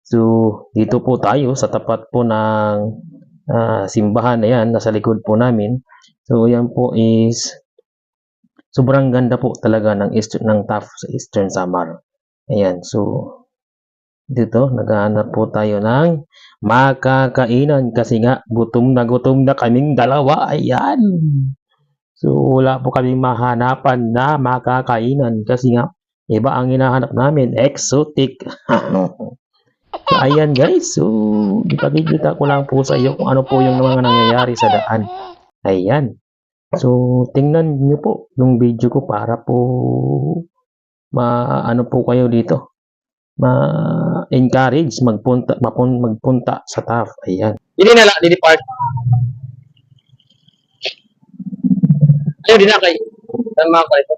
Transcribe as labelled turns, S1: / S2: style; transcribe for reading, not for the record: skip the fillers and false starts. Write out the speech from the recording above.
S1: So, dito po tayo sa tapat po ng simbahan na yan, nasa likod po namin. So, yan po is sobrang ganda po talaga ng Taft sa Eastern Samar. Ayan, so dito naghahanap po tayo ng makakainan kasi nga gutom na kaming dalawa. Ayan. So, wala po kaming mahanapan na makakainan kasi nga iba ang hinahanap namin, exotic. So, ayan guys, so ipakikita ko lang po sa iyo kung ano po yung mga nangyayari sa daan. Ayan. So, tingnan niyo po yung video ko para po maano po kayo dito. Ma-encourage magpunta sa Taft. Ayan.
S2: Dili na lang, dili part. Ayaw din na kay. Tama ko ito.